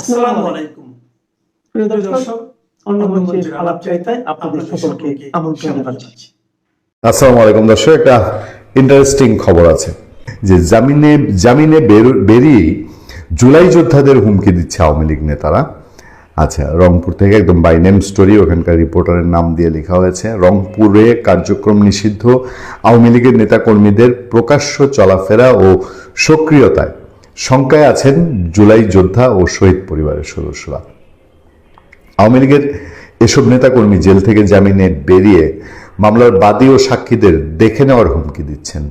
আসসালামু আলাইকুম প্রিয় দর্শক, অন্য মঞ্চের আলাপ চাইতায় আপনাদের সকলকে আমন্ত্রণ জানাচ্ছি। আসসালামু আলাইকুম দর্শক, একটা ইন্টারেস্টিং খবর আছে যে জামিনে বেরিয়ে জুলাই যোদ্ধাদের হুমকি দিচ্ছে আওয়ামী লীগ নেতারা। আচ্ছা, রংপুর থেকে একদম বাই নেম স্টোরি, ওখানকার রিপোর্টারের নাম দিয়ে লেখা হয়েছে, রংপুরে কার্যক্রম নিষিদ্ধ আওয়ামী লীগের নেতাকর্মীদের প্রকাশ্য চলাফেরা ও সক্রিয়তায় শঙ্কায় আছেন জুলাই যোদ্ধা ও শহীদ পরিবারের সদস্যরা। আওয়ামী লীগের এসব নেতাকর্মী জেল থেকে জামিনে বেরিয়ে মামলার বাদী ও সাক্ষীদের দেখে নেওয়ার হুমকি দিচ্ছেন।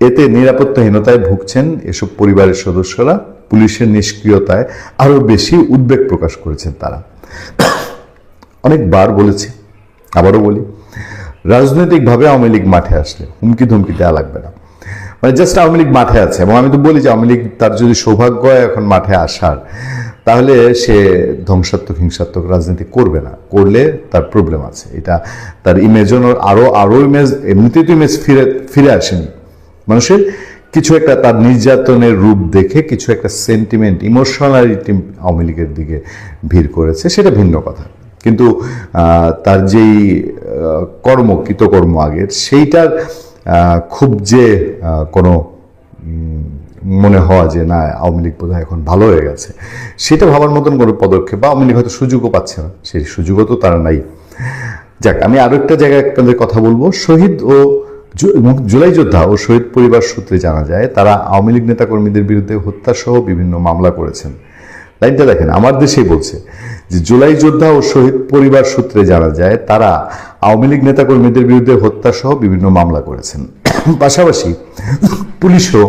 এতে নিরাপত্তাহীনতায় ভুগছেন এসব পরিবারের সদস্যরা। পুলিশের নিষ্ক্রিয়তায় আরও বেশি উদ্বেগ প্রকাশ করেছেন তারা। অনেকবার বলেছি, আবারও বলি, রাজনৈতিকভাবে আওয়ামী লীগ মাঠে আসলে হুমকি ধুমকি দেওয়া লাগবে না। মানে জাস্ট আওয়ামী লীগ মাঠে আছে, এবং আমি তো বলি যে আওয়ামী লীগ তার যদি সৌভাগ্য হয় এখন মাঠে আসার, তাহলে সে ধ্বংসাত্মক হিংসাত্মক রাজনীতি করবে না। করলে তার প্রবলেম আছে। এটা তার ইমেজও আরো ইমেজ, এমনিতেই তো ইমেজ ফিরে আসেনি। মানুষের কিছু একটা তার নির্যাতনের রূপ দেখে কিছু একটা সেন্টিমেন্ট, ইমোশনালিটি আওয়ামী লীগের দিকে ভিড় করেছে, সেটা ভিন্ন কথা। কিন্তু তার যেই কৃতকর্ম আগের, সেইটার খুব যে কোনো মনে হওয়া যে না আওয়ামী লীগ বোধহয় এখন ভালো হয়ে গেছে, সেটা ভাবার মতন কোনো পদক্ষেপ বা আওয়ামী লীগ হয়তো সুযোগও পাচ্ছে না, সেই সুযোগও তো তারা নাই। যাক, আমি আরো একটা জায়গায় আপনাদের কথা বলবো। শহীদ ও জুলাই যোদ্ধা ও শহীদ পরিবার সূত্রে জানা যায় তারা আওয়ামী লীগ নেতাকর্মীদের বিরুদ্ধে হত্যা সহ বিভিন্ন মামলা করেছেন। লাইনটা দেখেন, আমার দেশেই বলছে যে জুলাই যোদ্ধা ও শহীদ পরিবার সূত্রে জানা যায় তারা আওয়ামী লীগ নেতাকর্মীদের বিরুদ্ধে হত্যা সহ বিভিন্ন মামলা করেছেন। পাশাপাশি পুলিশও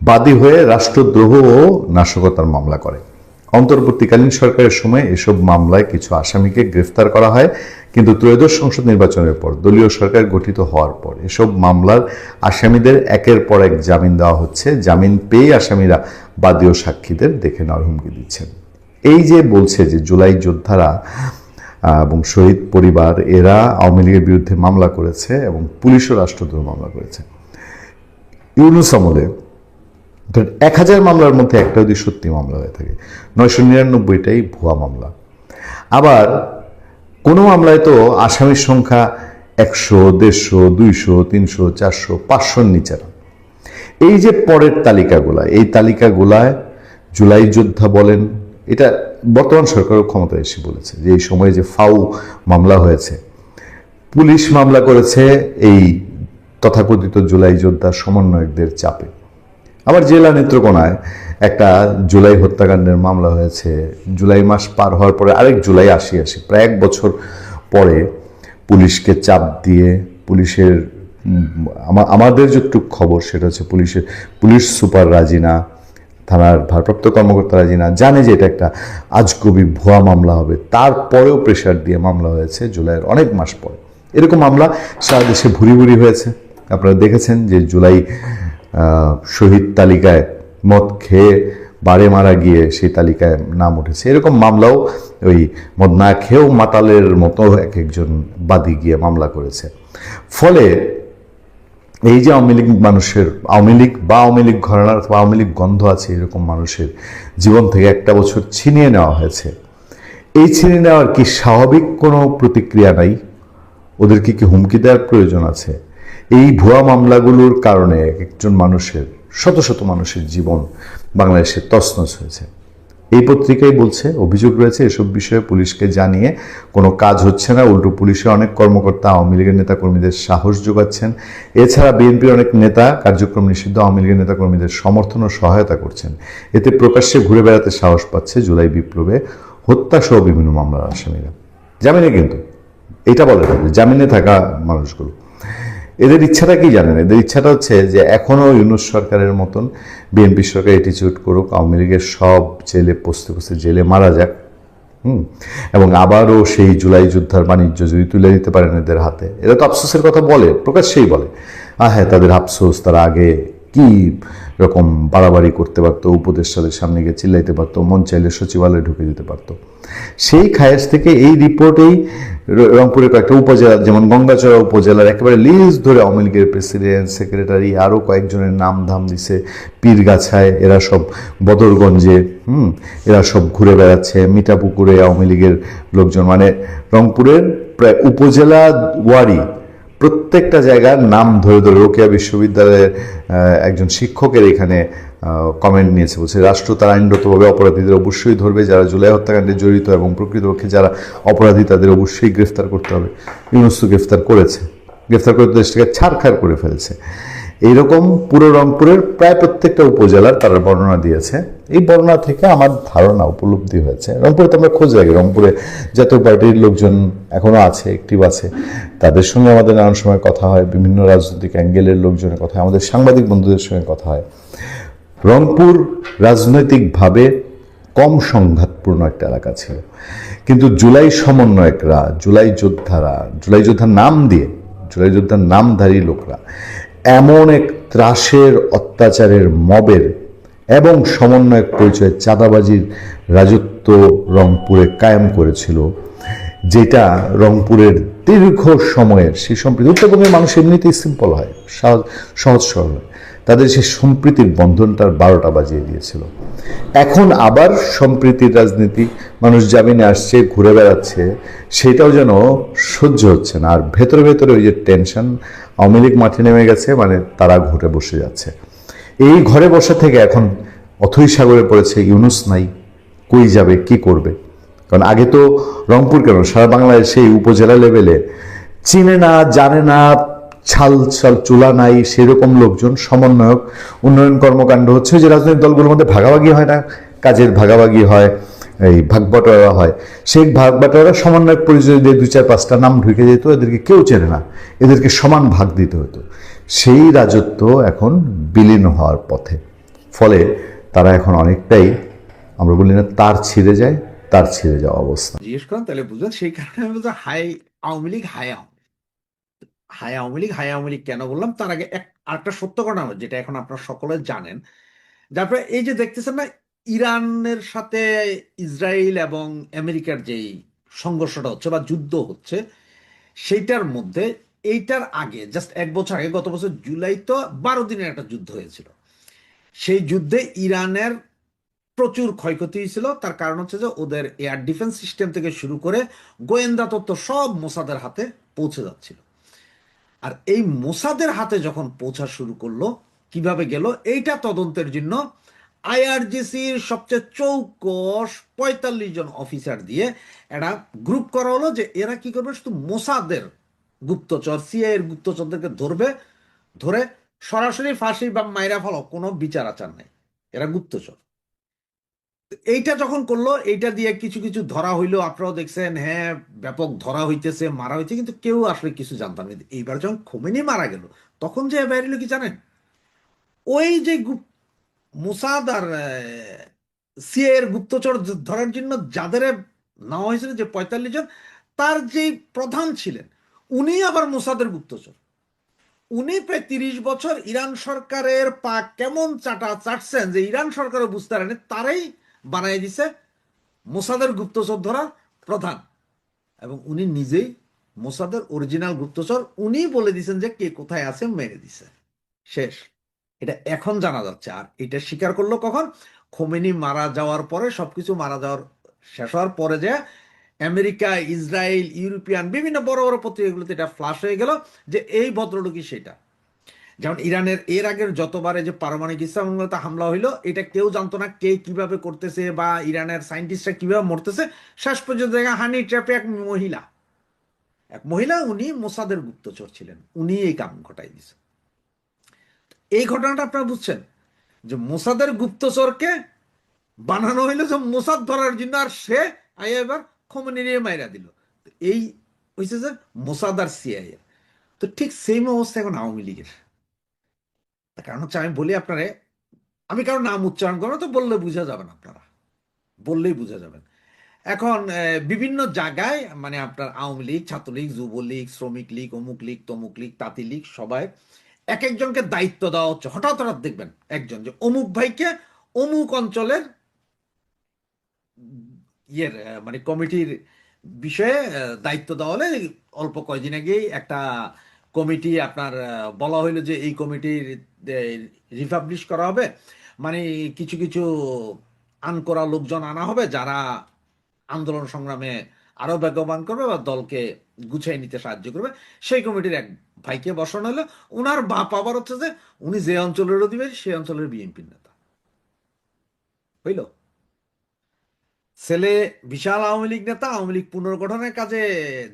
বাদী হয়ে রাষ্ট্রদ্রোহ ও নাশকতার মামলা করে। অন্তর্বর্তীকালীন সরকারের সময় এসব মামলায় কিছু আসামিকে গ্রেফতার করা হয়, কিন্তু ত্রয়োদশ সংসদ নির্বাচনের পর দলীয় সরকার গঠিত হওয়ার পর এসব মামলার আসামিদের একের পর এক জামিন দেওয়া হচ্ছে। জামিন পেয়ে আসামিরা বাদী ও সাক্ষীদের দেখে নেওয়ার হুমকি দিচ্ছেন। এই যে বলছে যে জুলাই যোদ্ধারা এবং শহীদ পরিবার, এরা আওয়ামী লীগের বিরুদ্ধে মামলা করেছে এবং পুলিশও রাষ্ট্রদ্রোহ মামলা করেছে। ইউনূস আমলে 1000 মামলার মধ্যে একটা যদি সত্যি মামলা হয়ে থাকে, 999টাই ভুয়া মামলা। আবার কোনো মামলায় তো আসামির সংখ্যা 100, 150, 200, 300, 400, 500-র নিচে না। এই যে পরের তালিকাগুলা, এই তালিকাগুলায় জুলাই যোদ্ধা বলেন, এটা বর্তমান সরকারের ক্ষমতা এসে বলেছে যে এই সময়ে যে ফাউ মামলা হয়েছে, পুলিশ মামলা করেছে এই তথাকথিত জুলাই যোদ্ধা সমন্বয়কদের চাপে। আবার জেলা নেত্রকোনায় একটা জুলাই হত্যাকাণ্ডের মামলা হয়েছে। জুলাই মাস পার হওয়ার পরে আরেক জুলাই আসি প্রায় 1 বছর পরে পুলিশকে চাপ দিয়ে, পুলিশের আমাদের যতটুকু খবর সেটা হচ্ছে পুলিশ সুপার রাজি না, থানার ভারপ্রাপ্ত কর্মকর্তা রাজি না, জানে যে এটা একটা আজগুবি ভুয়া মামলা হবে, তারপরেও প্রেশার দিয়ে মামলা হয়েছে জুলাইয়ের অনেক মাস পরে। এরকম মামলা সারা দেশে ভুরি ভুরি হয়েছে। আপনারা দেখেছেন যে জুলাই শহীদ তালিকায় মদ খেয়ে বারে মারা গিয়ে সেই তালিকায় নাম উঠেছে। এরকম মামলাও ওই মদ না খেয়েও মাতালের মতো একজন বাদী গিয়ে মামলা করেছে। ফলে এই যে আওয়ামী লীগ ঘরানার অথবা আওয়ামী লীগ গন্ধ আছে এরকম মানুষের জীবন থেকে একটা বছর ছিনিয়ে নেওয়া হয়েছে। এই ছিনিয়ে নেওয়ার কি স্বাভাবিক কোনো প্রতিক্রিয়া নাই? ওদেরকে কি হুমকি দেওয়ার প্রয়োজন আছে? এই ভুয়া মামলাগুলোর কারণে একজন মানুষের, শত শত মানুষের জীবন বাংলাদেশে তছনছ হয়েছে। এই পত্রিকায় বলছে, অভিযোগ রয়েছে এসব বিষয়ে পুলিশকে জানিয়ে কোনো কাজ হচ্ছে না, উল্টো পুলিশের অনেক কর্মকর্তা আওয়ামী লীগের নেতাকর্মীদের সাহস যোগাচ্ছেন। এছাড়া বিএনপির অনেক নেতা কার্যক্রম নিষিদ্ধ আওয়ামী লীগের নেতাকর্মীদের সমর্থন ও সহায়তা করছেন। এতে প্রকাশ্যে ঘুরে বেড়াতে সাহস পাচ্ছে জুলাই বিপ্লবে হত্যা সহ বিভিন্ন মামলার আসামিরা। জামিনে, কিন্তু এটা বলে না জামিনে থাকা মানুষগুলো, এদের ইচ্ছাটা কি জানেন? এদের ইচ্ছাটা হচ্ছে যে এখনও ইউনূস সরকারের মতন বিএনপি সরকার অ্যাটিটিউড করুক, আওয়ামী লীগের সব জেলে পচতে জেলে মারা যাক, এবং আবারও সেই জুলাই যোদ্ধার বাণিজ্য যদি তুলে দিতে পারেন এদের হাতে। এরা তো আফসোসের কথা বলে, প্রকাশ্যেই বলে। হ্যাঁ, তাদের আফসোস, তারা আগে কি রকম বাড়াবাড়ি করতে পারতো, উপদেষ্টাদের সামনে গিয়ে চিল্লাইতে পারতো, মন চাইলে সচিবালয়ে ঢুকে যেতে পারতো। সেই খায়েশ থেকে এই রিপোর্টেই রংপুরের কয়েকটা উপজেলা, যেমন গঙ্গাচড়া উপজেলার একেবারে লিস্ট ধরে আওয়ামী লীগের প্রেসিডেন্ট, সেক্রেটারি, আরও কয়েকজনের নাম ধাম দিছে। পীরগাছায় এরা সব, বদরগঞ্জে এরা সব ঘুরে বেড়াচ্ছে, মিঠাপুকুরে আওয়ামী লীগের লোকজন, মানে রংপুরের প্রায় উপজেলা ওয়ারি প্রত্যেকটা জায়গার নাম ধরে ধরে রোকেয়া বিশ্ববিদ্যালয়ের একজন শিক্ষকের এখানে কমেন্ট নিয়েছে, বলছে রাষ্ট্র তার আইনগতভাবে অপরাধীদের অবশ্যই ধরবে, যারা জুলাই হত্যাকাণ্ডে জড়িত, এবং প্রকৃতপক্ষে যারা অপরাধী তাদের অবশ্যই গ্রেফতার করতে হবে। ইউনূস তো গ্রেফতার করেছে, গ্রেফতার করে দেশটাকে ছাড়খাড় করে ফেলেছে। এইরকম পুরো রংপুরের প্রায় প্রত্যেকটা উপজেলার তারা বর্ণনা দিয়েছে। এই বর্ণনা থেকে আমার ধারণা উপলব্ধি হয়েছে, রংপুরে তো আমরা খোঁজ রাখি, রংপুরে জাতীয় পার্টির লোকজন এখনো আছে, অ্যাক্টিভ আছে, তাদের সঙ্গে আমাদের নানান সময় কথা হয়, বিভিন্ন রাজনৈতিক অ্যাঙ্গেলের লোকজনের কথা হয়, আমাদের সাংবাদিক বন্ধুদের সঙ্গে কথা হয়। রংপুর রাজনৈতিকভাবে কম সংঘাতপূর্ণ একটা এলাকা ছিল, কিন্তু জুলাই সমন্বয়করা, জুলাই যোদ্ধার নাম দিয়ে, জুলাই যোদ্ধার নামধারী লোকরা এমন এক ত্রাসের, অত্যাচারের, মবের এবং সমন্বয়ক পরিচয়ে চাঁদাবাজির রাজত্ব রংপুরে কায়েম করেছিল, যেটা রংপুরের দীর্ঘ সময়ের সেই সম্প্রীতি, উত্তরবঙ্গের মানুষ এমনিতেই সিম্পল হয়, সহজ সরল হয়, তাদের সেই সম্প্রীতির বন্ধনটার 12টা বাজিয়ে দিয়েছিল। এখন আবার সম্প্রীতির রাজনীতি, মানুষ জামিনে আসছে, ঘুরে বেড়াচ্ছে, সেটাও যেন সহ্য হচ্ছে না। আর ভেতরে ভেতরে ওই যে টেনশন, আওয়ামী লীগ মাঠে নেমে গেছে, মানে তারা ঘুরে বসে যাচ্ছে। এই ঘরে বসা থেকে এখন অথৈ সাগরে পড়েছে, ইউনূস নাই, কই যাবে, কি করবে? কারণ আগে তো রংপুর কেন, সারা বাংলাদেশ সেই উপজেলা লেভেলে চিনে না, জানে না, ছাল চুলা নাই সেরকম লোকজন, সমন্বয়ক, উন্নয়ন কর্মকাণ্ড হচ্ছে, যে রাজনৈতিক দলগুলোর মধ্যে ভাগাভাগি হয় না, কাজের ভাগাভাগি হয়, এই ভাগবাটোয়ারা হয়, সেই ভাগবাটোয়ারা সমন্বয়ক পরিচয় দিয়ে 2-4-5টা নাম ঢুকে যেত, এদেরকে কেউ চেনে না, এদেরকে সমান ভাগ দিতে হতো। সেই রাজত্ব এখন বিলীন হওয়ার পথে, ফলে তারা এখন অনেকটাই, আমরা বলি না তার ছিঁড়ে যায়, তার ছিঁড়ে যাওয়া অবস্থা। জিজ্ঞেস করেন তাহলে বুঝলেন, সেই কারণে আমি বলছি হাই আওয়ামী লীগ, হাই আওয়ামী লীগ কেন বললাম, তার আগে আরেকটা সত্য ঘটনা যেটা এখন আপনারা সকলে জানেন। তারপরে এই যে দেখতেছেন না, ইরানের সাথে ইসরায়েল এবং আমেরিকার যেই সংঘর্ষটা হচ্ছে বা যুদ্ধ হচ্ছে, সেইটার মধ্যে এইটার আগে জাস্ট 1 বছর আগে, গত বছর জুলাই তো 12 দিনের একটা যুদ্ধ হয়েছিল। সেই যুদ্ধে ইরানের প্রচুর ক্ষয়ক্ষতি হয়েছিল। তার কারণ হচ্ছে যে ওদের এয়ার ডিফেন্স সিস্টেম থেকে শুরু করে গোয়েন্দা তথ্য সব মোসাদের হাতে পৌঁছে যাচ্ছিল। আর এই মোসাদের হাতে যখন পৌঁছা শুরু করলো, কিভাবে গেল এইটা তদন্তের জন্য আইআরজিসির সবচেয়ে চৌকস 45 জন অফিসার দিয়ে একটা গ্রুপ করা হলো, যে এরা কি করবে, শুধু মোসাদের গুপ্তচর, সিআইএর গুপ্তচরদেরকে ধরে সরাসরি ফাঁসি বা মাইরা ফেলো, কোনো বিচার আচার নাই, এরা গুপ্তচর। এইটা যখন করলো, এইটা দিয়ে কিছু কিছু ধরা হইলো, আপনারাও দেখছেন, হ্যাঁ ব্যাপক ধরা হইতেছে, মারা হইছে, কিন্তু কেউ আসলে কিছু জানতাম না। এইবার যখন খোমেনি মারা গেল, তখন যে বেরিল কি জানেন, ওই যে মোসাদ আর সিআইএর গুপ্তচর ধরার জন্য যাদের নেওয়া হয়েছিল, যে 45 জন, তার যে প্রধান ছিলেন, উনি আবার মোসাদের গুপ্তচর। উনি প্রায় 30 বছর ইরান সরকারের পা কেমন চাটছেন, যে ইরান সরকারও বুঝতে পারেনি, তারাই বানাই দিছে মোসাদের গুপ্তচর ধরা প্রধান। এবং উনি নিজেই মোসাদের অরিজিনাল গুপ্তচর, উনি বলে দিছেন যে কে কোথায় আছে, মেরে দিছে, শেষ। এটা এখন জানা যাচ্ছে। আর এটা স্বীকার করলো কখন, খোমেনি মারা যাওয়ার পরে, সবকিছু মারা যাওয়ার শেষ হওয়ার পরে, যে আমেরিকা, ইসরায়েল, ইউরোপিয়ান বিভিন্ন বড় বড় পত্রিকাগুলোতে এটা ফ্লাশ হয়ে গেল যে এই ভদ্রলোকই সেটা। যেমন ইরানের এর আগের যতবারে যে পারমাণবিক ইসলামতে হামলা হইলো, এটা কেউ জানতো না কে কিভাবে করতেছে বা ইরানের সায়েন্টিস্টরা কিভাবে মরতেছে। শেষ পর্যন্ত হানি ট্র্যাপে এক মহিলা, উনি মোসাদের গুপ্তচর ছিলেন, উনি এই কাম ঘটাই দিছে। এই ঘটনাটা আপনারা বুঝছেন, যে মোসাদের গুপ্তচরকে বানানো হইলো যে মোসাদ ধরার জন্য, আর সে এবার খোমেনিরে মাইরা দিল। এই হয়েছে যে মোসাদ আর সিআইএ। তো ঠিক সেম অবস্থা এখন আওয়ামী লীগের। কারণ হচ্ছে, আমি বলি আপনারে, আমি কারো নাম উচ্চারণ করবো, তো বললে বুঝা যাবেন, আপনারা বললেই বুঝা যাবেন। এখন বিভিন্ন জায়গায়, মানে আপনার আওয়ামী লীগ, ছাত্রলীগ, যুবলীগ, শ্রমিক লীগ, অমুক লীগ, তমুক লীগ, তাঁতি লীগ, সবাই এক একজনকে দায়িত্ব দেওয়া হচ্ছে। হঠাৎ হঠাৎ দেখবেন একজন যে অমুক ভাইকে অমুক অঞ্চলের মানে কমিটির বিষয়ে দায়িত্ব দেওয়া হলে, অল্প কয়দিন আগেই একটা কমিটি আপনার বলা হইলো যে এই কমিটির রিপাবলিশ করা হবে, মানে কিছু কিছু আনকরা লোকজন আনা হবে যারা আন্দোলন সংগ্রামে আরো বেগবান করবে বা দলকে গুছিয়ে নিতে সাহায্য করবে। সেই কমিটির এক ভাইকে বসানো হলো। ওনার বাপ আবার হচ্ছে যে উনি যে অঞ্চলের অধিবাসী সেই অঞ্চলের বিএনপির নেতা হইল। ছেলে বিশাল আওয়ামী লীগ নেতা, আওয়ামী লীগ পুনর্গঠনের কাজে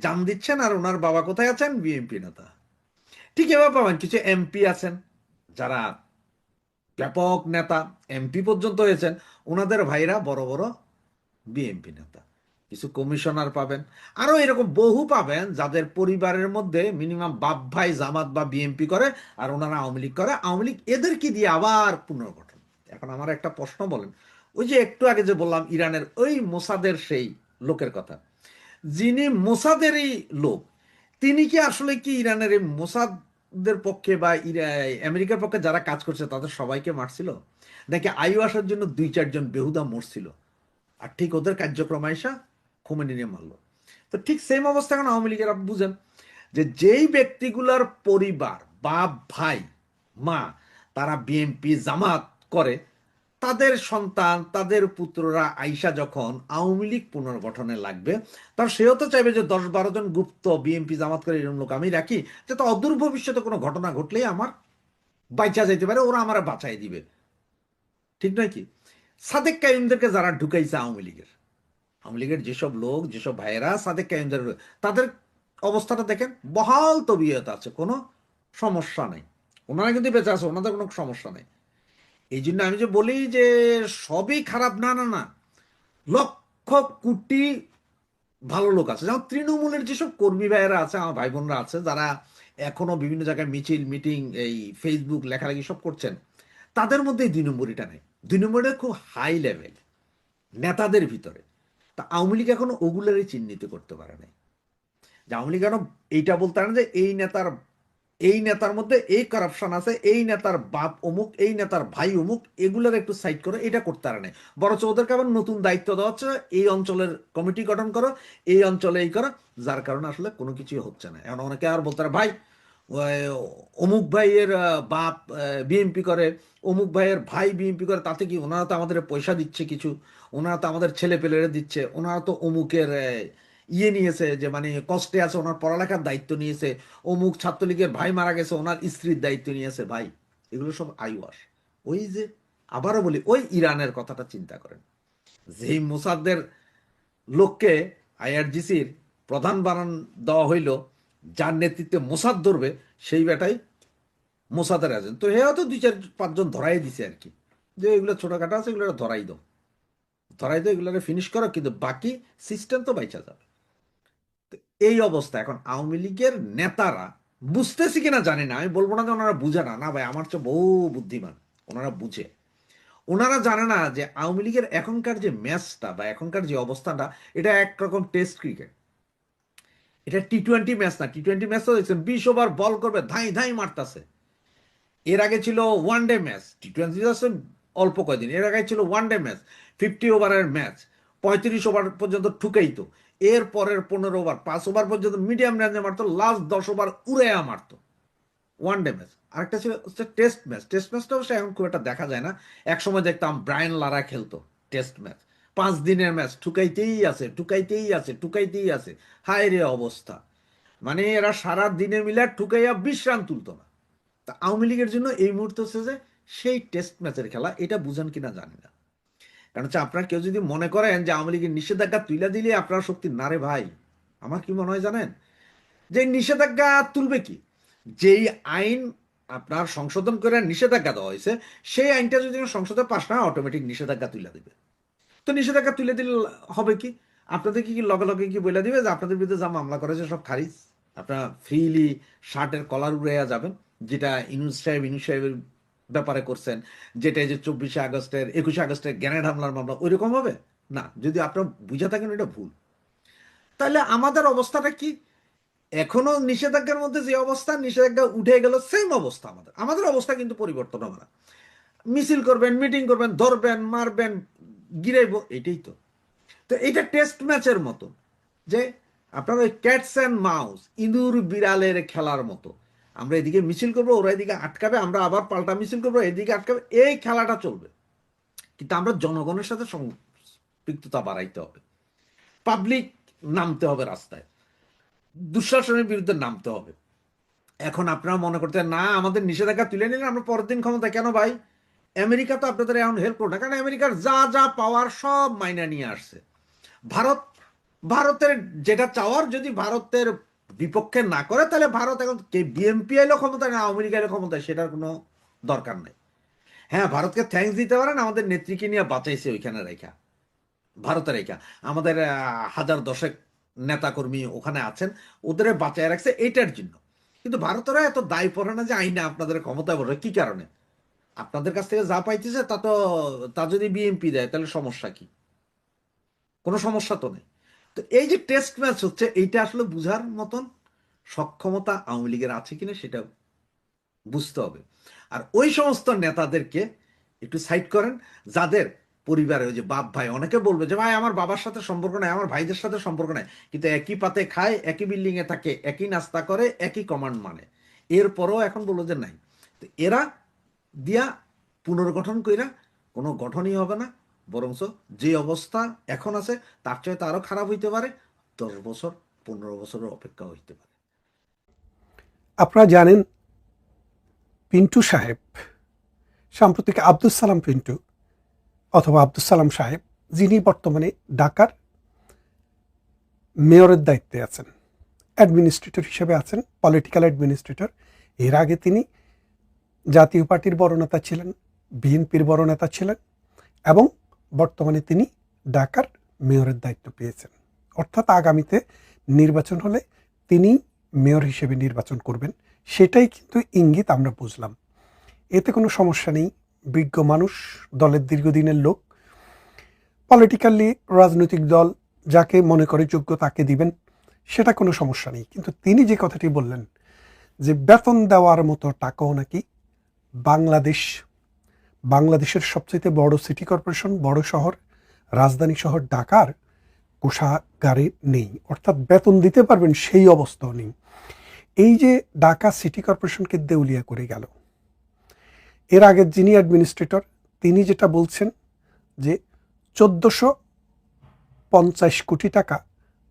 জান দিচ্ছেন, আর ওনার বাবা কোথায় আছেন? বিএনপি নেতা। ঠিক এভাবে পাবেন কিছু এমপি আছেন যারা ব্যাপক নেতা, এমপি পর্যন্ত হয়েছেন, ওনাদের ভাইরা বড় বড় বিএনপি নেতা। কিছু কমিশনার পাবেন, আরো এরকম বহু পাবেন যাদের পরিবারের মধ্যে মিনিমাম বাপ ভাই জামাত বা বিএনপি করে, আর ওনারা আওয়ামী লীগ করে। আওয়ামী লীগ এদেরকে দিয়ে আবার পুনর্গঠন। এখন আমার একটা প্রশ্ন, বলেন, ওই যে একটু আগে যে বললাম ইরানের ওই মোসাদের সেই লোকের কথা, যিনি মোসাদেরই লোক, তিনি কি আসলে কি ইরানের এই মোসাদের পক্ষে বা আমেরিকার পক্ষে যারা কাজ করছে তাদের সবাইকে মারছিল, নাকি আয়ু আসার জন্য 2-4 জন বেহুদা মরছিল, আর ঠিক ওদের কার্যক্রম আইসা খোমেনি নিয়ে মারলো? তো ঠিক সেম অবস্থা এখন আওয়ামী লীগের। আপনি বুঝেন যে যেই ব্যক্তিগুলার পরিবার, বাপ ভাই মা তারা বিএনপি জামাত করে, তাদের সন্তান তাদের পুত্ররা আইসা যখন আওয়ামী লীগ পুনর্গঠনে লাগবে, তখন সেও তো চাইবে যে 10-12 জন গুপ্ত বিএনপি জামাত করে এরকম লোক আমি রাখি, যাতে অদূর ভবিষ্যতে কোনো ঘটনা ঘটলেই আমার বাইচা যাইতে পারে, ওরা আমার বাঁচাই দিবে। ঠিক নয় কি? সাদেক কাইমদেরকে যারা ঢুকাইছে আওয়ামী লীগের যেসব লোক, যেসব ভাইয়েরা সাদেক কাইমদের, তাদের অবস্থাটা দেখেন, বহাল তবিয়ত আছে, কোনো সমস্যা নেই। ওনারা কিন্তু বেঁচে আছে, ওনাদের কোনো সমস্যা নেই। এই জন্য আমি যে বলি যে সবই খারাপ, না না না, লক্ষ কোটি ভালো লোক আছে। যেমন তৃণমূলের যেসব কর্মী ভাইয়েরা আছে, আমার ভাই বোনরা আছে যারা এখনো বিভিন্ন জায়গায় মিছিল মিটিং এই ফেসবুক লেখালেখি সব করছেন, তাদের মধ্যে এই 2 নম্বরিটা নেই। 2 নম্বরটা খুব হাই লেভেল নেতাদের ভিতরে। তা আওয়ামী লীগ এখনো ওগুলোরই চিহ্নিত করতে পারে নাই। যে আওয়ামী লীগ কেন এইটা বলতে পারে না যে এই নেতার মধ্যে এই কারাপশন আছে, এই নেতার বাপ অমুক, এই নেতার ভাই অমুক, এগুলোর একটু সাইড করো, এটা করতে পারে না। বরঞ্চ ওদেরকে আবার নতুন দায়িত্ব দেওয়া হচ্ছে, এই অঞ্চলের কমিটি গঠন করো, এই অঞ্চলে এই করো, যার কারণে আসলে কোনো কিছুই হচ্ছে না। এখন অনেকে আর বলতে পারে ভাই ওই অমুক ভাইয়ের বাপ বিএনপি করে, অমুক ভাইয়ের ভাই বিএনপি করে, তাতে কি? ওনারা তো আমাদের পয়সা দিচ্ছে কিছু, ওনারা তো আমাদের ছেলে পেলেরে দিচ্ছে, ওনারা তো অমুকের নিয়েছে, যে মানে কষ্টে আছে ওনার পড়ালেখার দায়িত্ব নিয়েছে, অমুক ছাত্রলীগের ভাই মারা গেছে ওনার স্ত্রীর দায়িত্ব নিয়েছে। ভাই এগুলো সব আইওয়াস। ওই যে আবারও বলি, ওই ইরানের কথাটা চিন্তা করেন, যেই মোসাদের লোককে আইআরজিসির প্রধান বানান দেওয়া হইল, যার নেতৃত্বে মোসাদ ধরবে, সেই বেটাই মোসাদের এজেন্ট। তো হে হয়তো 2-4-5 জন ধরাই দিছে আর কি, যে এগুলো ছোটখাটো আছে, এগুলো ধরাই দাও, এগুলো ফিনিশ করো, কিন্তু বাকি সিস্টেম তো বাইচা যাবে। এই অবস্থা। এখন আওয়ামী লীগের নেতারা বুঝতেছি কিনা জানি না, আমি বলবো না যে ওনারা বুঝে না, না ভাই, আমার চেয়ে বহু বুদ্ধিমান, ওনারা বুঝে। ওনারা জানে না যে আওয়ামী লীগের এখনকার যে ম্যাচটা বা এখনকার যে অবস্থানটা, এটা একরকম টেস্ট ক্রিকেট, এটা টি-20 ম্যাচ না। টি-20 ম্যাচ তো দেখছেন 20 ওভার বল করবে, ধাই ধাই মারতাছে। এর আগে ছিল ওয়ানডে ম্যাচ, টি-20 অল্প কয়দিন, এর আগে ছিল ওয়ানডে ম্যাচ, 50 ওভারের ম্যাচ, 35 ওভার পর্যন্ত ঠুকাইতো। এর পরের 15 ওভার 5 ওভার পর্যন্ত মিডিয়াম রেঞ্জে মারতো, লাস্ট 10 ওভার উড়াইয়া মারতো। One day match. আরেকটা ছিল হচ্ছে টেস্ট ম্যাচ। টেস্ট ম্যাচটা অবশ্য এখন খুব একটা দেখা যায় না। এক সময় দেখতাম ব্রায়ান লারা খেলতো টেস্ট ম্যাচ। 5 দিনের ম্যাচ, ঠুকাইতেই আছে, ঠুকাইতেই আছে, ঠুকাইতেই আছে। হায় রে অবস্থা, মানে এরা সারা দিনে মিলে ঠুকাইয়া 20 রান তুলতো না। তা আওয়ামী লীগের জন্য এই মুহূর্তে হচ্ছে যে সেই টেস্ট ম্যাচের খেলা, এটা বুঝেন কিনা জানি না। কারণ হচ্ছে আপনার কেউ যদি মনে করেন যে আওয়ামী লীগের নিষেধাজ্ঞা তুলে দিলে আপনার শক্তি, না রে ভাই। আমার কি মনে হয় জানেন, যে নিষেধাজ্ঞা তুলবে কি, যেই আইন আপনার সংশোধন করে নিষেধাজ্ঞা দেওয়া হয়েছে, সেই আইনটা যদি সংসদে পাশ না, অটোমেটিক নিষেধাজ্ঞা তুলে দিবে। তো নিষেধাজ্ঞা তুলে দিলে হবে কি, আপনাদের কি লগে লগে কি বলে দিবে যে আপনাদের বিরুদ্ধে যা মামলা করেছে সব খারিজ, আপনারা ফ্রিলি শার্টের কলার উড়াইয়া যাবেন, যেটা ইউনূস সাহেবের ব্যাপারে করছেন, যেটা এই যে 24 আগস্টের 21 আগস্টের গ্রেনেড হামলার মামলা, ওইরকম হবে না। যদি আপনারা বুঝে থাকেন এটা ভুল, তাহলে আমাদের অবস্থাটা কি? এখনো নিষেধাজ্ঞার মধ্যে যে অবস্থা, নিষেধাজ্ঞা উঠে গেল সেম অবস্থা। আমাদের অবস্থা কিন্তু পরিবর্তন হবে না। মিছিল করবেন, মিটিং করবেন, ধরবেন, মারবেন, গিরাইব, এটাই তো। তো এটা টেস্ট ম্যাচের মতো, যে আপনার ওই ক্যাটস অ্যান্ড মাউস, ইঁদুর বিড়ালের খেলার মতো। আমরা এদিকে মিছিল করবো, ওরা এদিকে আটকাবে, আমরা আবার পাল্টা মিছিল করবো, এদিকে আটকাবে, এই খেলাটা চলবে। কিন্তু আমরা জনগণের সাথে সম্পৃক্ততা বাড়াইতে হবে, পাবলিক নামতে হবে রাস্তায়, দুঃশাসনের বিরুদ্ধে নামতে হবে। এখন আপনারা মনে করতেন না আমাদের নিষেধাজ্ঞা তুলে নিলেন আমরা পরের দিন ক্ষমতা, কেন ভাই? আমেরিকা তো আপনাদের এখন হেল্প করো না, কারণ আমেরিকার যা যা পাওয়ার সব মাইনা নিয়ে আসছে। ভারত, ভারতের যেটা চাওয়ার যদি ভারতের বিপক্ষে না করে, তাহলে ভারত এখন বিএনপি এলো ক্ষমতায় না আওয়ামী লীগ এলো ক্ষমতায়, সেটার কোনো দরকার নেই। হ্যাঁ, ভারতকে থ্যাঙ্কস দিতে পারেন, আমাদের নেত্রীকে নিয়ে বাঁচাইছে ওইখানে রেখা, ভারতে রেখা। আমাদের হাজার দশেক নেতাকর্মী ওখানে আছেন, ওদের বাঁচায় রাখছে এইটার জন্য। কিন্তু ভারতেরা এত দায় পড়ে না যে আইনে আপনাদের ক্ষমতায় বসে, কি কারণে? আপনাদের কাছ থেকে যা পাইতেছে তা যদি বিএনপি দেয় তাহলে সমস্যা কি? কোনো সমস্যা তো নেই। তো এই যে টেস্ট ম্যাচ হচ্ছে, এইটা আসলে বুঝার মতন সক্ষমতা আওয়ামী লীগের আছে কিনা সেটা বুঝতে হবে। আর ওই সমস্ত নেতাদেরকে একটু সাইড করেন, যাদের পরিবারে ওই যে বাপ ভাই, অনেকে বলবে যে ভাই আমার বাবার সাথে সম্পর্ক নাই, আমার ভাইদের সাথে সম্পর্ক নাই, কিন্তু একই পাতে খায়, একই বিল্ডিং এ থাকে, একই নাস্তা করে, একই কমান্ড মানে, এরপরও এখন বললো যে নাই। তো এরা দিয়া পুনর্গঠন কইরা কোনো গঠনই হবে না, বরঞ্চ যে অবস্থা এখন আছে তার চাইতে আরো খারাপ হইতে পারে, 10 বছর 15 বছরের অপেক্ষা হইতে পারে। আপনারা জানেন পিন্টু সাহেব, সাম্প্রতিক আব্দুল সালাম পিন্টু অথবা আব্দুল সালাম সাহেব, যিনি বর্তমানে ঢাকার মেয়রের দায়িত্বে আছেন, অ্যাডমিনিস্ট্রেটর হিসেবে আছেন, পলিটিক্যাল অ্যাডমিনিস্ট্রেটর। এর আগে তিনি জাতীয় পার্টির বড় নেতা ছিলেন, বিএনপির বড় নেতা ছিলেন, এবং বর্তমানে তিনি ঢাকার মেয়রের দায়িত্ব পেয়েছেন। অর্থাৎ আগামীতে নির্বাচন হলে তিনি মেয়র হিসেবে নির্বাচন করবেন, সেটাই কিন্তু ইঙ্গিত আমরা বুঝলাম। এতে কোনো সমস্যা নেই, বিজ্ঞ মানুষ, দলের দীর্ঘদিনের লোক, পলিটিক্যালি রাজনৈতিক দল যাকে মনে করে যোগ্য তাকে দিবেন, সেটা কোনো সমস্যা নেই। কিন্তু তিনি যে কথাটি বললেন যে বেতন দেওয়ার মতো টাকাও নাকি বাংলাদেশের সবচেয়ে বড় সিটি কর্পোরেশন, বড় শহর, রাজধানী শহর ঢাকার কোষাগারে নেই, অর্থাৎ বেতন দিতে পারবেন সেই অবস্থাও নেই। এই যে ঢাকা সিটি কর্পোরেশনকে দেউলিয়া করে গেল, এর আগে যিনি অ্যাডমিনিস্ট্রেটর তিনি যেটা বলছেন যে 1450 কোটি টাকা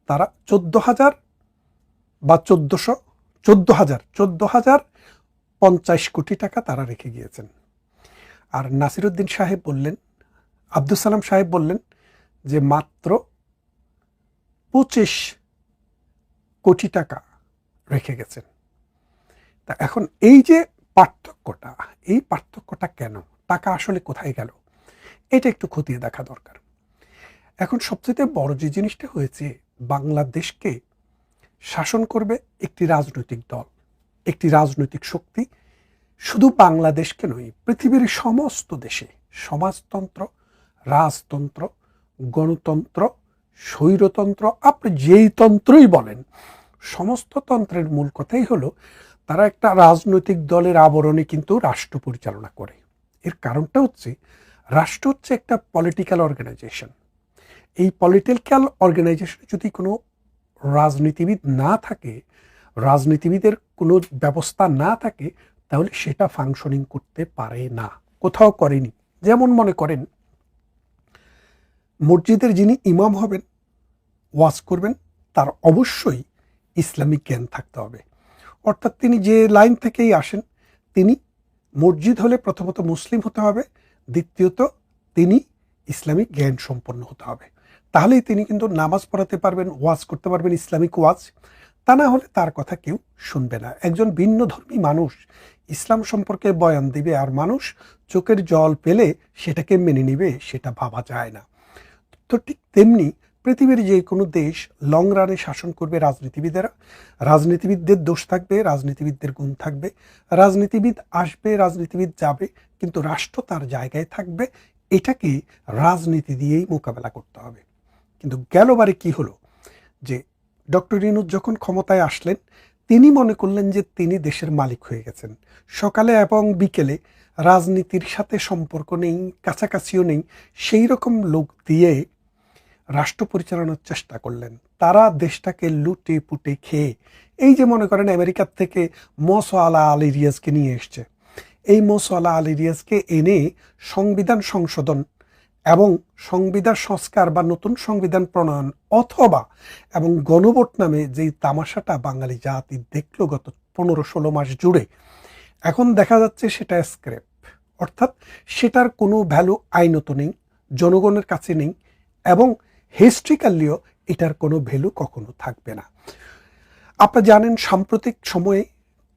তারা 14,050 কোটি টাকা তারা রেখে গিয়েছেন। আর নাসিরুদ্দিন সাহেব বললেন, আব্দুল সালাম সাহেব বললেন যে মাত্র 25 কোটি টাকা রেখে গেছেন। তা এখন এই যে পার্থক্যটা কেন, টাকা আসলে কোথায় গেল, এটা একটু খতিয়ে দেখা দরকার। এখন সবচেয়ে বড় যে জিনিসটা হয়েছে, বাংলাদেশকে শাসন করবে একটি রাজনৈতিক দল, একটি রাজনৈতিক শক্তি। শুধু বাংলাদেশকে নয়, পৃথিবীর সমস্ত দেশে সমাজতন্ত্র, রাজতন্ত্র, গণতন্ত্র, স্বৈরতন্ত্র, আপনি যেই তন্ত্রই বলেন, সমস্ত তন্ত্রের মূল কথাই হলো তারা একটা রাজনৈতিক দলের আবরণে কিন্তু রাষ্ট্র পরিচালনা করে। এর কারণটা হচ্ছে রাষ্ট্র হচ্ছে একটা পলিটিক্যাল অর্গানাইজেশন। এই পলিটিক্যাল অর্গানাইজেশনে যদি কোনো রাজনীতিবিদ না থাকে, রাজনীতিবিদের কোনো ব্যবস্থা না থাকে, তাহলে সেটা ফাংশনিং করতে পারে না, কোথাও করেনি। যেমন মনে করেন মসজিদের যিনি ইমাম হবেন, ওয়াজ করবেন, তার অবশ্যই ইসলামিক জ্ঞান থাকতে হবে। অর্থাৎ তিনি যে লাইন থেকেই আসেন, তিনি মসজিদ হলে প্রথমত মুসলিম হতে হবে, দ্বিতীয়ত তিনি ইসলামিক জ্ঞান সম্পন্ন হতে হবে। তাহলেই তিনি কিন্তু নামাজ পড়াতে পারবেন, ওয়াজ করতে পারবেন, ইসলামিক ওয়াজ। তা না হলে তার কথা কেউ শুনবে না। একজন ভিন্ন ধর্মী মানুষ ইসলাম সম্পর্কে বয়ান দিবে আর মানুষ চোখের জল পেলে সেটাকে মেনে নিবে, সেটা ভাবা যায় না। তো ঠিক তেমনি পৃথিবীর যে কোনো দেশ লং রানে শাসন করবে রাজনীতিবিদেরা। রাজনীতিবিদদের দোষ থাকবে, রাজনীতিবিদদের গুণ থাকবে, রাজনীতিবিদ আসবে, রাজনীতিবিদ যাবে, কিন্তু রাষ্ট্র তার জায়গায় থাকবে। এটাকে রাজনীতি দিয়েই মোকাবেলা করতে হবে। কিন্তু গেলবারে কি হলো যে ডক্টর ইউনূস যখন ক্ষমতায় আসলেন তিনি মনে করলেন যে তিনি দেশের মালিক হয়ে গেছেন। সকালে এবং বিকেলে রাজনীতির সাথে সম্পর্ক নেই, কাছাকাছিও নেই, সেই রকম লোক দিয়ে রাষ্ট্র পরিচালনার চেষ্টা করলেন। তারা দেশটাকে লুটে পুটে খেয়ে, এই যে মনে করেন আমেরিকার থেকে মোসা আলী রিয়াজকে নিয়ে এসছে, এই মোসা আলী রিয়াজকে এনে সংবিধান সংশোধন এবং সংবিধান সংস্কার বা নতুন সংবিধান প্রণয়ন অথবা এবং গণভোট নামে যেই তামাশাটা বাঙালি জাতি দেখলো গত 15-16 মাস জুড়ে, এখন দেখা যাচ্ছে সেটা স্ক্র্যাপ, অর্থাৎ সেটার কোনো ভ্যালু আইনত নেই, জনগণের কাছে নেই, এবং হিস্ট্রিক্যালিও এটার কোনো ভ্যালু কখনো থাকবে না। আপনারা জানেন সাম্প্রতিক সময়ে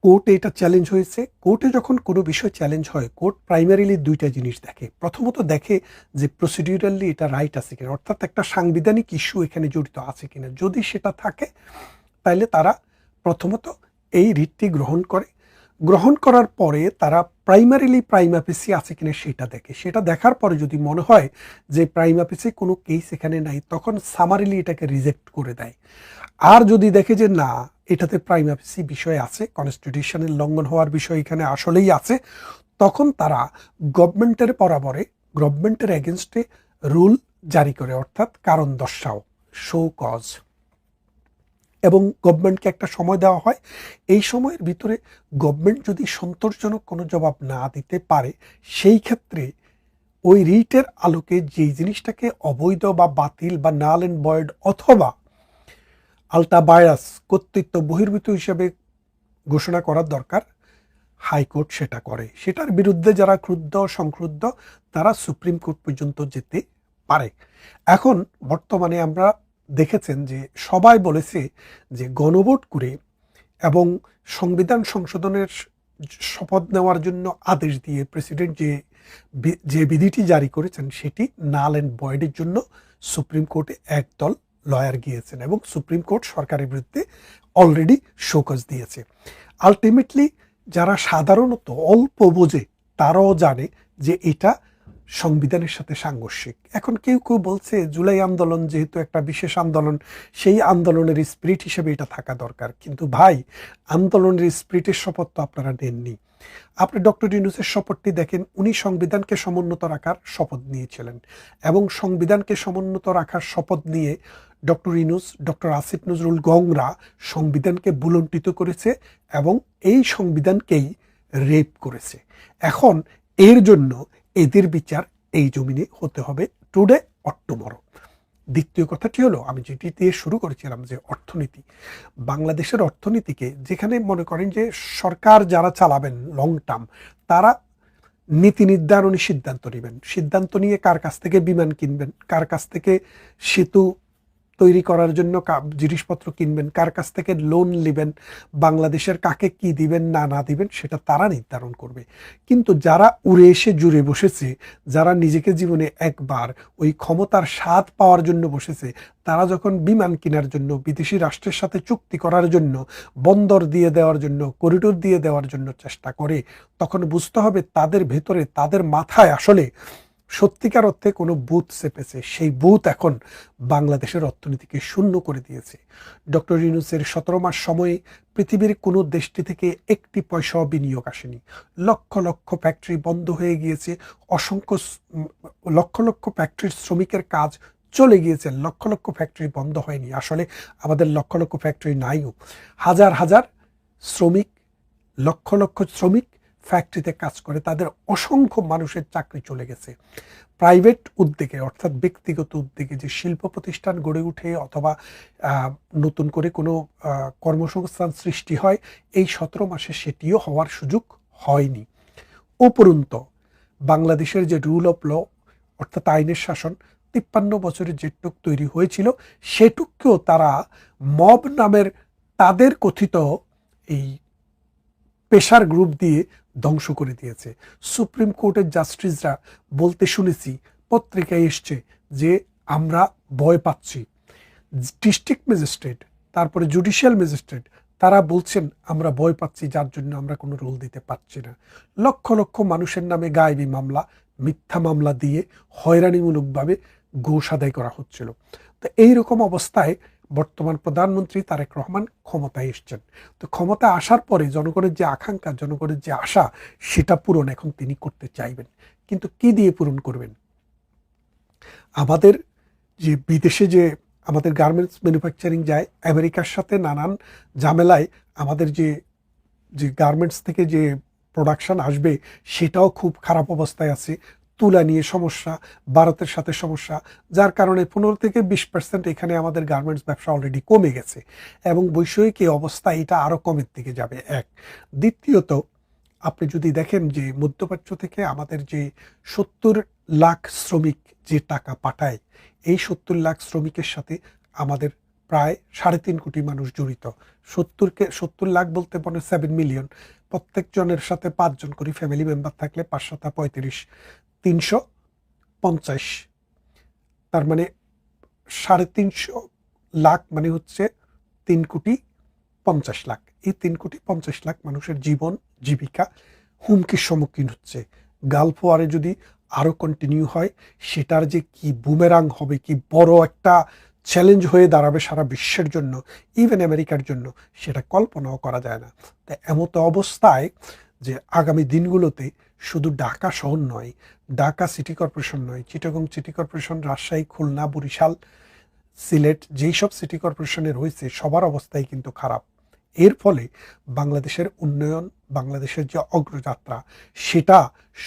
কোর্টে এটা চ্যালেঞ্জ হয়েছে। কোর্টে যখন কোনো বিষয় চ্যালেঞ্জ হয়, কোর্ট প্রাইমারিলি দুইটা জিনিস দেখে। প্রথমত দেখে যে প্রসিডিউরালি এটা রাইট আছে কিনা, অর্থাৎ একটা সাংবিধানিক ইস্যু এখানে জড়িত আছে কিনা। যদি সেটা থাকে তাহলে তারা প্রথমত এই রিটটি গ্রহণ করে। গ্রহণ করার পরে তারা প্রাইমারিলি প্রাইমা ফেসি আছে কিনা সেটা দেখে। সেটা দেখার পরে যদি মনে হয় যে প্রাইমা ফেসি কোনো কেস এখানে নাই, তখন সামারিলি এটাকে রিজেক্ট করে দেয়। আর যদি দেখে যে না, এটাতে প্রাইমা ফেসি বিষয় আছে, কনস্টিটিউশনের লঙ্ঘন হওয়ার বিষয় এখানে আসলেই আছে, তখন তারা গভর্নমেন্টের বরাবরে, গভর্নমেন্টের এগেনস্টে রুল জারি করে, অর্থাৎ কারণ দর্শাও, শো কজ, এবং গভর্নমেন্টকে একটা সময় দেওয়া হয়। এই সময়ের ভিতরে গভর্নমেন্ট যদি সন্তোষজনক কোনো জবাব না দিতে পারে, সেই ক্ষেত্রে ওই রিটের আলোকে যেই জিনিসটাকে অবৈধ বা বাতিল বা নাল অ্যান্ড ভয়েড অথবা আলটা বায়াস, কর্তৃত্ব বহির্ভূত হিসেবে ঘোষণা করার দরকার, হাইকোর্ট সেটা করে। সেটার বিরুদ্ধে যারা ক্রুদ্ধ সংক্রুদ্ধ তারা সুপ্রিম কোর্ট পর্যন্ত যেতে পারে। এখন বর্তমানে আমরা দেখেছেন যে সবাই বলেছে যে গণভোট করে এবং সংবিধান সংশোধনের শপথ নেওয়ার জন্য আদেশ দিয়ে প্রেসিডেন্ট যে বিধিটি জারি করেছেন সেটি নাল অ্যান্ড ভয়েডের জন্য সুপ্রিম কোর্টে একদল লয়ার গিয়েছেন এবং সুপ্রিম কোর্ট সরকারের বিরুদ্ধে অলরেডি শোকজ দিয়েছে। আলটিমেটলি যারা সাধারণত অল্প বোঝে তারাও জানে যে এটা সংবিধানের সাথে সাংঘর্ষিক। এখন কেউ কেউ বলছে জুলাই আন্দোলন যেহেতু একটা বিশেষ আন্দোলন, সেই আন্দোলনের স্পিরিট হিসেবে এটা থাকা দরকার। কিন্তু ভাই, আন্দোলনের স্পিরিটের শপথ তো আপনারা নেননি। আপনি ডক্টর ইউনূসের শপথটি দেখেন, উনি সংবিধানকে সমুন্নত রাখার শপথ নিয়েছিলেন এবং সংবিধানকে সমুন্নত রাখার শপথ নিয়ে ডক্টর ইউনূস, ডক্টর আসিফ নজরুল গংরা সংবিধানকে ভুলুণ্ঠিত করেছে এবং এই সংবিধানকেই রেপ করেছে। এখন এর জন্য এদের বিচার এই জমিনে হতে হবে, টুডে অর টুমরো। দ্বিতীয় কথাটি হলো, আমি যেটি দিয়ে শুরু করেছিলাম যে অর্থনীতি, বাংলাদেশের অর্থনীতিকে যেখানে মনে করেন যে সরকার যারা চালাবেন লং টার্ম, তারা নীতি নির্ধারণী সিদ্ধান্ত নেবেন, সিদ্ধান্ত নিয়ে কার কাছ থেকে বিমান কিনবেন, কার কাছ থেকে সেতু তৈরি করার জন্য জিনিসপত্র কিনবেন, কার কাছ থেকে লোন নেবেন, বাংলাদেশের কাকে কি দিবেন না দিবেন সেটা তারা নির্ধারণ করবে। কিন্তু যারা উড়ে এসে জুড়ে বসেছে, যারা নিজেকে জীবনে একবার ওই ক্ষমতার স্বাদ পাওয়ার জন্য বসেছে, তারা যখন বিমান কেনার জন্য, বিদেশি রাষ্ট্রের সাথে চুক্তি করার জন্য, বন্দর দিয়ে দেওয়ার জন্য, করিডোর দিয়ে দেওয়ার জন্য চেষ্টা করে, তখন বুঝতে হবে তাদের ভেতরে, তাদের মাথায় আসলে সত্যিকার অর্থে কোনো বুথ চেপেছে। সেই বুথ এখন বাংলাদেশের অর্থনীতিকে শূন্য করে দিয়েছে। ডক্টর ইউনূসের 17 মাস সময়ে পৃথিবীর কোনো দেশটি থেকে একটি পয়সাও বিনিয়োগ আসেনি। লক্ষ লক্ষ ফ্যাক্টরি বন্ধ হয়ে গিয়েছে, অসংখ্য লক্ষ লক্ষ ফ্যাক্টরির শ্রমিকের কাজ চলে গিয়েছে। লক্ষ লক্ষ ফ্যাক্টরি বন্ধ হয়নি, আসলে আমাদের লক্ষ লক্ষ ফ্যাক্টরি নাইও। হাজার হাজার শ্রমিক, লক্ষ লক্ষ শ্রমিক ফ্যাক্টরিতে কাজ করে, তাদের অসংখ্য মানুষের চাকরি চলে গেছে। প্রাইভেট উদ্যোগে, অর্থাৎ ব্যক্তিগত উদ্যোগে যে শিল্প প্রতিষ্ঠান গড়ে উঠে অথবা নতুন করে কোনো কর্মসংস্থান সৃষ্টি হয়, এই 17 মাসে সেটিও হওয়ার সুযোগ হয়নি। উপরন্ত বাংলাদেশের যে রুল অফ ল, অর্থাৎ আইনের শাসন, 53 বছরের যেটুক তৈরি হয়েছিল সেটুককেও তারা মব নামের তাদের কথিত এই পেশার গ্রুপ দিয়ে ধ্বংস করে দিয়েছে। সুপ্রিম কোর্টের জাস্টিসরা বলতে শুনেছি, পত্রিকায় এসছে যে আমরা ভয় পাচ্ছি। ডিস্ট্রিক্ট ম্যাজিস্ট্রেট, তারপরে জুডিশিয়াল ম্যাজিস্ট্রেট, তারা বলছেন আমরা ভয় পাচ্ছি, যার জন্য আমরা কোনো রুল দিতে পারছি না। লক্ষ লক্ষ মানুষের নামে গায়েবী মামলা, মিথ্যা মামলা দিয়ে হয়রানিমূলকভাবে ঘুষ আদায় করা হচ্ছিল। তো এইরকম অবস্থায় বর্তমান প্রধানমন্ত্রী তারেক রহমান ক্ষমতায় এসছেন। তো ক্ষমতা আসার পরে জনগণের যে আকাঙ্ক্ষা, জনগণের যে আশা, সেটা পূরণ এখন তিনি করতে চাইবেন। কিন্তু কি দিয়ে পূরণ করবেন? আমাদের যে বিদেশে যে আমাদের গার্মেন্টস ম্যানুফ্যাকচারিং যায় আমেরিকার সাথে নানান ঝামেলায়, আমাদের যে যে গার্মেন্টস থেকে যে প্রোডাকশন আসবে সেটাও খুব খারাপ অবস্থায় আছে। তুলা নিয়ে সমস্যা, ভারতের সাথে সমস্যা, যার কারণে 15-20% এখানে আমাদের গার্মেন্টস ব্যবসা অলরেডি কমে গেছে এবং বৈষয়িক এই অবস্থা এটা আরও কমের দিকে যাবে। এক, দ্বিতীয়ত আপনি যদি দেখেন যে মধ্যপ্রাচ্য থেকে আমাদের যে 70 লাখ শ্রমিক যে টাকা পাঠায়, এই 70 লাখ শ্রমিকের সাথে আমাদের প্রায় 3.5 কোটি মানুষ জড়িত। 70 লাখ বলতে মনে 7 মিলিয়ন, প্রত্যেকজনের সাথে 5 জন করে ফ্যামিলি মেম্বার থাকলে 5 7 35, 350, তার মানে 350 লাখ মানে হচ্ছে 3,50,00,000। এই 3,50,00,000 মানুষের জীবন জীবিকা হুমকির সম্মুখীন হচ্ছে। গালফ ওয়ারে যদি আরও কন্টিনিউ হয়, সেটার যে কি বুমেরাং হবে, কি বড় একটা চ্যালেঞ্জ হয়ে দাঁড়াবে সারা বিশ্বের জন্য, ইভেন আমেরিকার জন্য, সেটা কল্পনাও করা যায় না। তাই এমতো অবস্থায় যে আগামী দিনগুলোতে শুধু ঢাকা শহর নয়, ঢাকা সিটি কর্পোরেশন নয়, চিটাগং সিটি কর্পোরেশন, রাজশাহী, খুলনা, বরিশাল, সিলেট, যেই সব সিটি কর্পোরেশনে রয়েছে সবার অবস্থাই কিন্তু খারাপ। এর ফলে বাংলাদেশের উন্নয়ন, বাংলাদেশের যে অগ্রযাত্রা, সেটা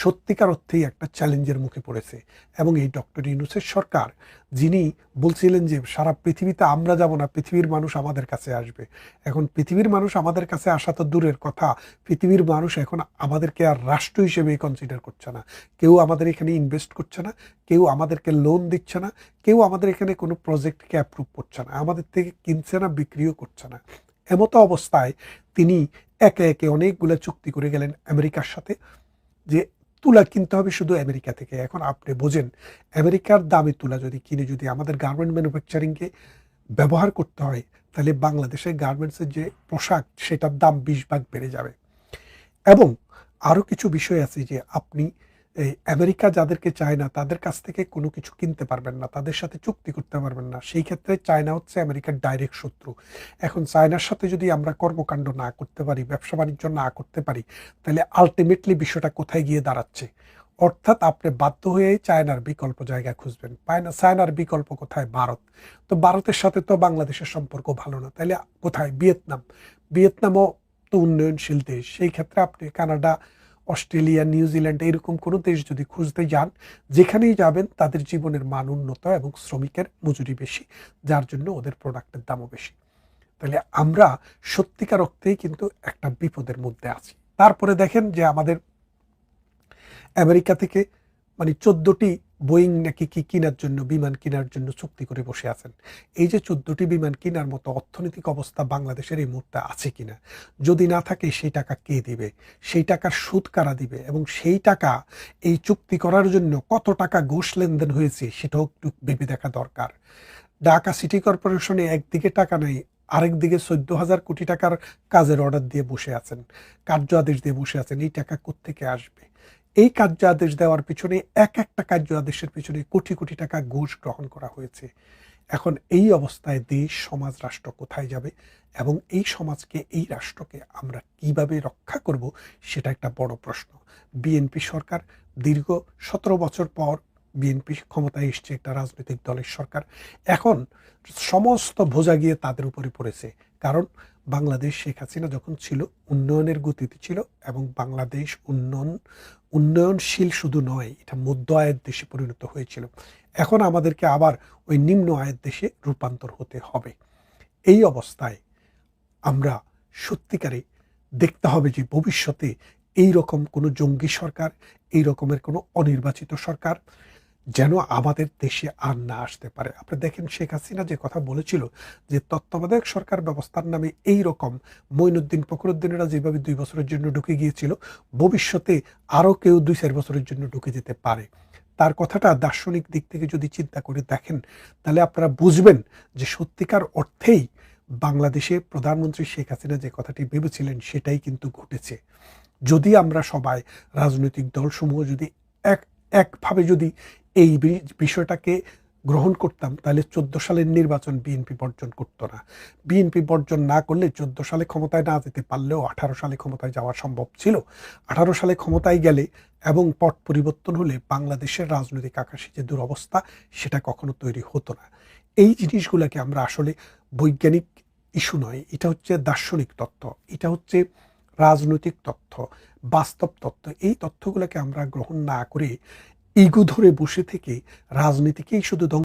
সত্যিকার অর্থেই একটা চ্যালেঞ্জের মুখে পড়েছে। এবং এই ডক্টর ইউনূসের সরকার, যিনি বলছিলেন যে সারা পৃথিবীতে আমরা যাব না, পৃথিবীর মানুষ আমাদের কাছে আসবে, এখন পৃথিবীর মানুষ আমাদের কাছে আসা তো দূরের কথা, পৃথিবীর মানুষ এখন আমাদেরকে আর রাষ্ট্র হিসেবে কনসিডার করছে না। কেউ আমাদের এখানে ইনভেস্ট করছে না, কেউ আমাদেরকে লোন দিচ্ছে না, কেউ আমাদের এখানে কোনো প্রজেক্টকে অ্যাপ্রুভ করছে না, আমাদের থেকে কিনছে না, বিক্রিও করছে না। এমতো অবস্থায় তিনি একে একে অনেকগুলো চুক্তি করে গেলেন আমেরিকার সাথে, যে তুলা কিনতে হবে শুধু আমেরিকা থেকে। এখন আপনি বোঝেন, আমেরিকার দামে তুলা যদি কিনে যদি আমাদের গার্মেন্ট ম্যানুফ্যাকচারিংকে ব্যবহার করতে হয়, তাহলে বাংলাদেশের গার্মেন্টসের যে পোশাক, সেটার দাম 20 ভাগ বেড়ে যাবে। এবং আরও কিছু বিষয় আছে যে আপনি এই আমেরিকা যাদেরকে চায় না তাদের কাছ থেকে কোনো কিছু কিনতে পারবেন না, তাদের সাথে চুক্তি করতে পারবেন না। সেই ক্ষেত্রে চায়না হচ্ছে আমেরিকার ডাইরেক্ট শত্রু। এখন চায়নার সাথে যদি আমরা কর্মকাণ্ড না করতে পারি, ব্যবসা বাণিজ্য না করতে পারি, তাহলে আলটিমেটলি বিষয়টা কোথায় গিয়ে দাঁড়াচ্ছে? অর্থাৎ আপনি বাধ্য হয়েই চায়নার বিকল্প জায়গা খুঁজবেন। চায়নার বিকল্প কোথায়? ভারত। তো ভারতের সাথে তো বাংলাদেশের সম্পর্ক ভালো না, তাহলে কোথায়? ভিয়েতনামও তো উন্নয়নশীল দেশ। সেই ক্ষেত্রে আপনি কানাডা, অস্ট্রেলিয়া, নিউজিল্যান্ড এরকম কোনো দেশ যদি খুঁজতে যান, যেখানেই যাবেন তাদের জীবনের মান উন্নত এবং শ্রমিকের মজুরি বেশি, যার জন্য ওদের প্রোডাক্টের দামও বেশি। তাহলে আমরা সত্যিকার অর্থেই কিন্তু একটা বিপদের মধ্যে আছি। তারপরে দেখেন যে আমাদের আমেরিকা থেকে মানে 14টি বোয়িং নাকি কি কেনার জন্য, বিমান কেনার জন্য চুক্তি করে বসে আছেন। এই যে 14টি বিমান কেনার মতো অর্থনৈতিক অবস্থা বাংলাদেশের এই মুহূর্তে আছে কিনা, যদি না থাকে সেই টাকা কে দিবে, সেই টাকার সুদ কারা দিবে, এবং সেই টাকা এই চুক্তি করার জন্য কত টাকা ঘুষ লেনদেন হয়েছে সেটাও একটু ভেবে দেখা দরকার। ঢাকা সিটি কর্পোরেশনে একদিকে টাকা নেই, আরেকদিকে 14,000 কোটি টাকার কাজের অর্ডার দিয়ে বসে আছেন, কার্য আদেশ দিয়ে বসে আছেন। এই টাকা কোত্থেকে আসবে? এই কার্য আদেশ দেওয়ার পিছনে, এক একটা কার্য আদেশের পিছনে কোটি কোটি টাকা ঘুষ গ্রহণ করা হয়েছে। এখন এই অবস্থায় দেশ, সমাজ, রাষ্ট্র কোথায় যাবে এবং এই সমাজকে, এই রাষ্ট্রকে আমরা কিভাবে রক্ষা করব, সেটা একটা বড় প্রশ্ন। বিএনপি সরকার দীর্ঘ 17 বছর পর বিএনপি ক্ষমতায় এসছে, একটা রাজনৈতিক দলের সরকার। এখন সমস্ত বোঝা গিয়ে তাদের উপরে পড়েছে, কারণ বাংলাদেশ শেখ হাসিনা যখন ছিল উন্নয়নের গতিতে ছিল, এবং বাংলাদেশ উন্নয়নশীল শুধু নয়, এটা মধ্য আয়ের দেশে পরিণত হয়েছিল। এখন আমাদেরকে আবার ওই নিম্ন আয়ের দেশে রূপান্তর হতে হবে। এই অবস্থায় আমরা সত্যিকারে দেখতে হবে যে ভবিষ্যতে এই রকম কোনো জঙ্গি সরকার, এই রকমের কোনো অনির্বাচিত সরকার যেন আমাদের দেশে আর না আসতে পারে। আপনি দেখেন শেখ হাসিনা যে কথা বলেছিল যে তত্ত্বাবধায়ক সরকার ব্যবস্থার নামে এই রকম মঈনুদ্দিন, ফখরুদ্দিনেরা যেভাবে 2 বছরের জন্য ঢুকে গিয়েছিল, ভবিষ্যতে আরও কেউ 2-4 বছরের জন্য ঢুকে যেতে পারে। তার কথাটা দার্শনিক দিক থেকে যদি চিন্তা করে দেখেন, তাহলে আপনারা বুঝবেন যে সত্যিকার অর্থেই বাংলাদেশে প্রধানমন্ত্রী শেখ হাসিনা যে কথাটি ভেবেছিলেন সেটাই কিন্তু ঘটেছে। যদি আমরা সবাই, রাজনৈতিক দলসমূহ যদি একভাবে যদি এই বিষয়টাকে গ্রহণ করতাম তাহলে 14 সালের নির্বাচন বিএনপি বর্জন করতো না। বিএনপি বর্জন না করলে 14 সালে ক্ষমতায় না যেতে পারলেও 18 সালে ক্ষমতায় যাওয়া সম্ভব ছিল। 18 সালে ক্ষমতায় গেলে এবং পট পরিবর্তন হলে বাংলাদেশের রাজনৈতিক আকাশে যে দুরবস্থা সেটা কখনো তৈরি হতো না। এই জিনিসগুলোকে আমরা আসলে বৈজ্ঞানিক ইস্যু নয়, এটা হচ্ছে দার্শনিক তথ্য, এটা হচ্ছে রাজনৈতিক তথ্য, বাস্তব তথ্য। এই তথ্যগুলোকে আমরা গ্রহণ না করে ইগো ধরে বসে থেকে রাজনীতিকেই শুধু